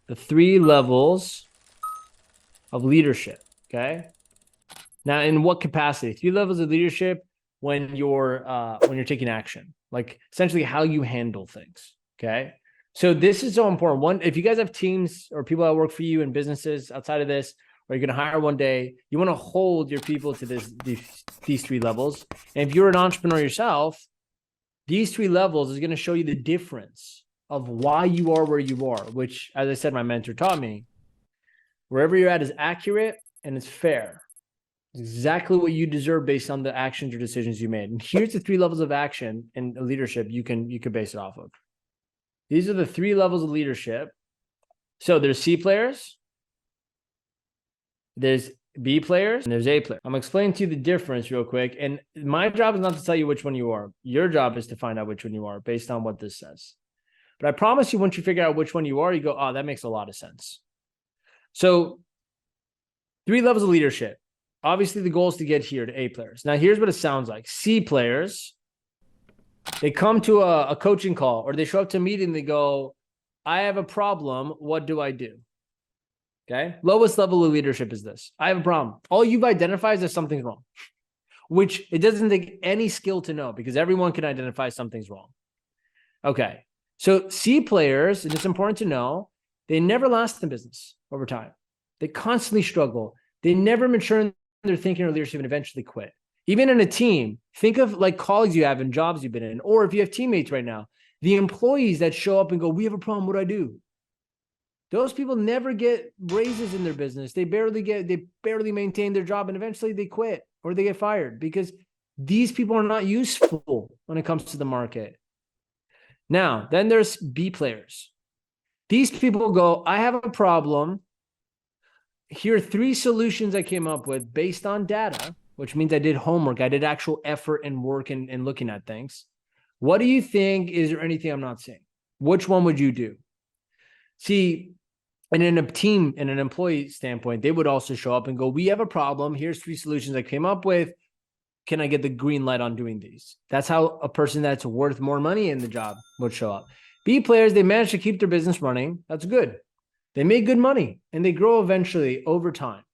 the 3 levels of leadership. Okay. Now, in what capacity? 3 levels of leadership when you're taking action, like essentially how you handle things. Okay. So this is so important. One, if you guys have teams or people that work for you in businesses outside of this, or you're going to hire one day, you want to hold your people to these 3 levels. And if you're an entrepreneur yourself, these 3 levels is going to show you the difference of why you are where you are, which, as I said, my mentor taught me, wherever you're at is accurate and it's fair. It's exactly what you deserve based on the actions or decisions you made. And here's the 3 levels of action and leadership you can base it off of. These are the 3 levels of leadership. So there's C players, there's B players, and there's A players. I'm explaining to you the difference real quick. And my job is not to tell you which one you are. Your job is to find out which one you are based on what this says. But I promise you, once you figure out which one you are, you go, oh, that makes a lot of sense. So 3 levels of leadership. Obviously, the goal is to get here to A players. Now, here's what it sounds like. C players, they come to a coaching call or they show up to a meeting. They go, I have a problem. What do I do? Okay. Lowest level of leadership is this. I have a problem. All you've identified is that something's wrong, which it doesn't take any skill to know because everyone can identify something's wrong. Okay. So C players, and it's important to know, they never last in business over time. They constantly struggle. They never mature in their thinking or leadership and eventually quit. Even in a team, think of like colleagues you have and jobs you've been in, or if you have teammates right now, the employees that show up and go, we have a problem, what do I do? Those people never get raises in their business. They barely maintain their job and eventually they quit or they get fired because these people are not useful when it comes to the market. Now, then there's B players. These people go, I have a problem. Here are 3 solutions I came up with based on data, which means I did homework. I did actual effort and work and looking at things. What do you think? Is there anything I'm not seeing? Which one would you do? See, and in a team, in an employee standpoint, they would also show up and go, we have a problem. Here's 3 solutions I came up with. Can I get the green light on doing these? That's how a person that's worth more money in the job would show up. B players, they manage to keep their business running. That's good. They make good money and they grow eventually over time.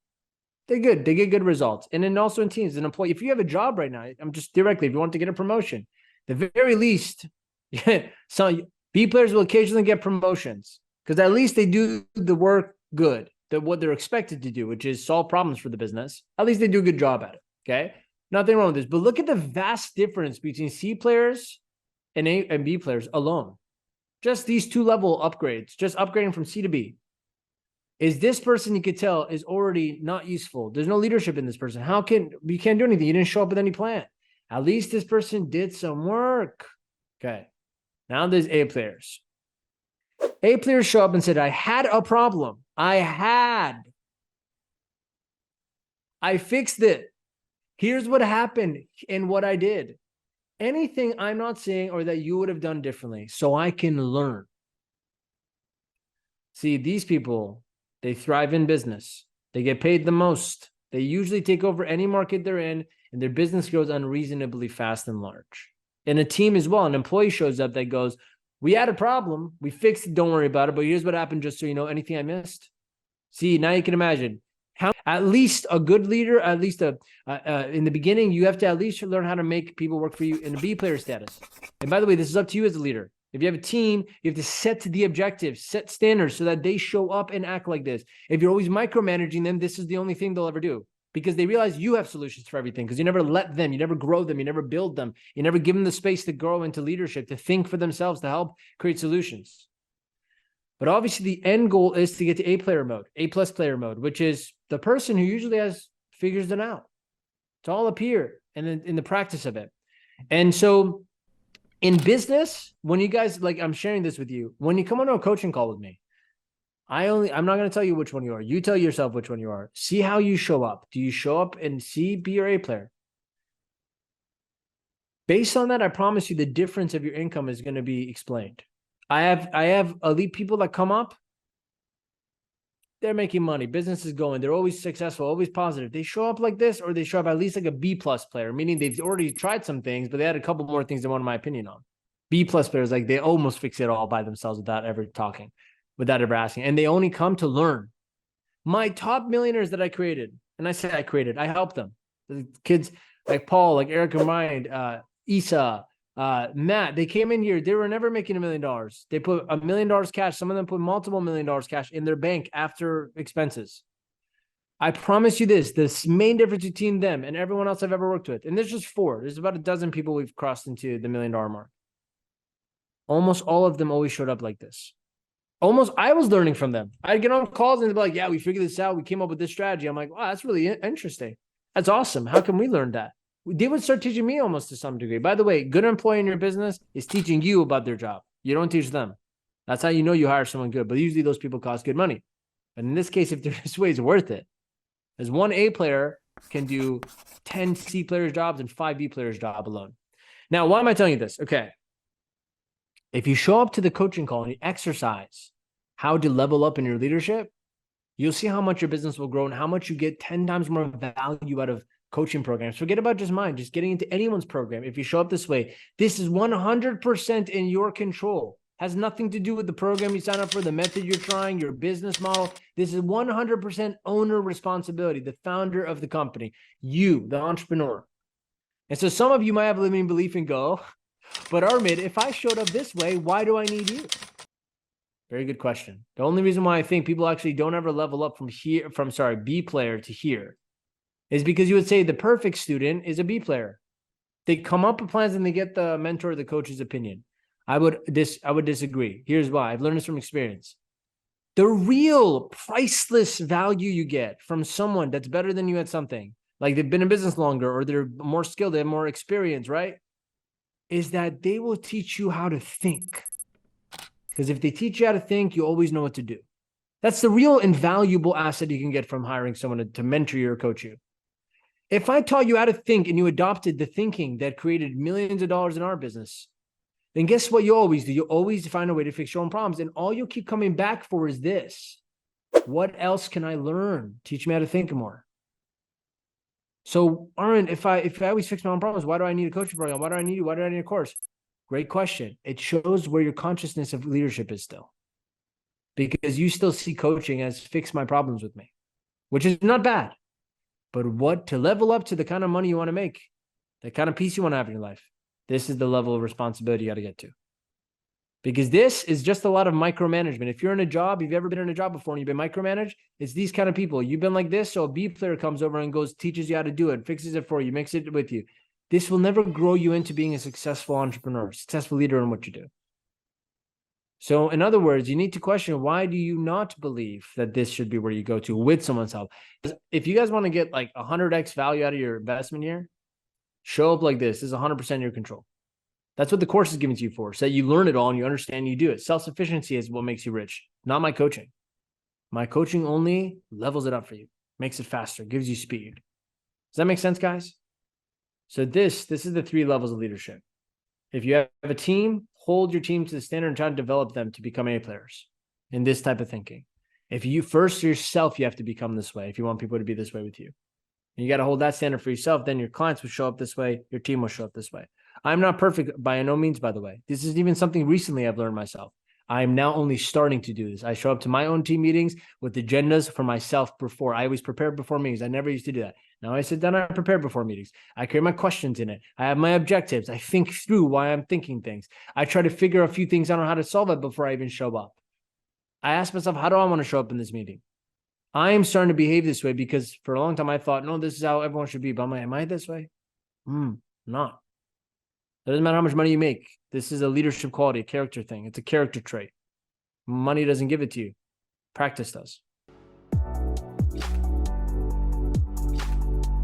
They're good. They get good results. And then also in teams, an employee, if you have a job right now, I'm just directly, if you want to get a promotion, the very least, some B players will occasionally get promotions because at least they do the work good, what they're expected to do, which is solve problems for the business. At least they do a good job at it. Okay. Nothing wrong with this, but look at the vast difference between C players and A and B players alone. Just these 2 level upgrades, just upgrading from C to B. Is this person, you could tell, is already not useful. There's no leadership in this person. You can't do anything. You didn't show up with any plan. At least this person did some work. Okay. Now there's A players. A players show up and said, I had a problem. I fixed it. Here's what happened and what I did. Anything I'm not seeing or that you would have done differently so I can learn. See, these people, they thrive in business. They get paid the most. They usually take over any market they're in, and their business grows unreasonably fast and large. In a team as well, an employee shows up that goes, we had a problem. We fixed it. Don't worry about it. But here's what happened, just so you know, anything I missed. See, now you can imagine. At least a good leader, at least in the beginning, you have to at least learn how to make people work for you in a B player status. And by the way, this is up to you as a leader. If you have a team, you have to set the objectives, set standards so that they show up and act like this. If you're always micromanaging them, this is the only thing they'll ever do because they realize you have solutions for everything because you never let them, you never grow them, you never build them, you never give them the space to grow into leadership, to think for themselves, to help create solutions. But obviously the end goal is to get to A player mode, A plus player mode, which is the person who usually figures it out. It's all up here and in the practice of it. And so in business, when you guys, like I'm sharing this with you, when you come on a coaching call with me, I'm not going to tell you which one you are. You tell yourself which one you are. See how you show up. Do you show up in C, B, or A player? Based on that, I promise you the difference of your income is going to be explained. I have elite people that come up. They're making money. Business is going. They're always successful, always positive. They show up like this, or they show up at least like a B plus player, meaning they've already tried some things, but they had a couple more things they wanted my opinion on. B plus players, like they almost fix it all by themselves without ever talking. without ever asking. And they only come to learn. My top millionaires that I created, and I say I created, I helped them. The kids like Paul, like Eric and Ryan, Isa, Matt, they came in here. They were never making $1 million. They put $1 million cash. Some of them put multiple $1 million cash in their bank after expenses. I promise you this main difference between them and everyone else I've ever worked with, and there's just 4. There's about a dozen people we've crossed into the $1 million mark. Almost all of them always showed up like this. I was learning from them. I'd get on calls and they'd be like, yeah, we figured this out. We came up with this strategy. I'm like, wow, that's really interesting. That's awesome. How can we learn that? They would start teaching me almost to some degree. By the way, good employee in your business is teaching you about their job. You don't teach them. That's how you know you hire someone good. But usually those people cost good money. But in this case, if this way is worth it, as one A player can do 10 C players' jobs and 5 B players' job alone. Now, why am I telling you this? Okay. If you show up to the coaching call and you exercise how to level up in your leadership, you'll see how much your business will grow and how much you get 10 times more value out of coaching programs. Forget about just mine, just getting into anyone's program. If you show up this way, this is 100% in your control. Has nothing to do with the program you sign up for, the method you're trying, your business model. This is 100% owner responsibility, the founder of the company, you, the entrepreneur. And so some of you might have a limiting belief and go, but Armin, if I showed up this way, why do I need you? Very good question. The only reason why I think people actually don't ever level up from B player to here is because you would say the perfect student is a B player. They come up with plans and they get the mentor or the coach's opinion. I would disagree. Here's why. I've learned this from experience. The real priceless value you get from someone that's better than you at something, like they've been in business longer or they're more skilled, they have more experience, right? Is that they will teach you how to think. Because if they teach you how to think, you always know what to do. That's the real invaluable asset you can get from hiring someone to mentor you or coach you. If I taught you how to think and you adopted the thinking that created millions of dollars in our business, then guess what you always do? You always find a way to fix your own problems. And all you'll keep coming back for is this. What else can I learn? Teach me how to think more. So, Armin, if I always fix my own problems, why do I need a coaching program? Why do I need you? Why do I need a course? Great question. It shows where your consciousness of leadership is still. Because you still see coaching as fix my problems with me, which is not bad. But what to level up to the kind of money you want to make, the kind of peace you want to have in your life, this is the level of responsibility you got to get to. Because this is just a lot of micromanagement. If you're in a job, if you've ever been in a job before and you've been micromanaged, it's these kind of people. You've been like this, so a B player comes over and goes, teaches you how to do it, fixes it for you, makes it with you. This will never grow you into being a successful entrepreneur, successful leader in what you do. So in other words, you need to question, why do you not believe that this should be where you go to with someone's help? If you guys want to get like 100x value out of your investment here, show up like this. This is 100% in your control. That's what the course is giving to you for. So you learn it all and you understand, you do it. Self-sufficiency is what makes you rich, not my coaching. My coaching only levels it up for you, makes it faster, gives you speed. Does that make sense, guys? So this is the 3 levels of leadership. If you have a team, hold your team to the standard and try to develop them to become A players in this type of thinking. If you first yourself, you have to become this way. If you want people to be this way with you, and you got to hold that standard for yourself, then your clients will show up this way. Your team will show up this way. I'm not perfect by no means, by the way. This is even something recently I've learned myself. I'm now only starting to do this. I show up to my own team meetings with agendas for myself before. I always prepare before meetings. I never used to do that. Now I sit down, I prepare before meetings. I create my questions in it. I have my objectives. I think through why I'm thinking things. I try to figure a few things out on how to solve it before I even show up. I ask myself, how do I want to show up in this meeting? I am starting to behave this way because for a long time I thought, no, this is how everyone should be. But I'm like, am I this way? Not. It doesn't matter how much money you make. This is a leadership quality, a character thing. It's a character trait. Money doesn't give it to you. Practice does.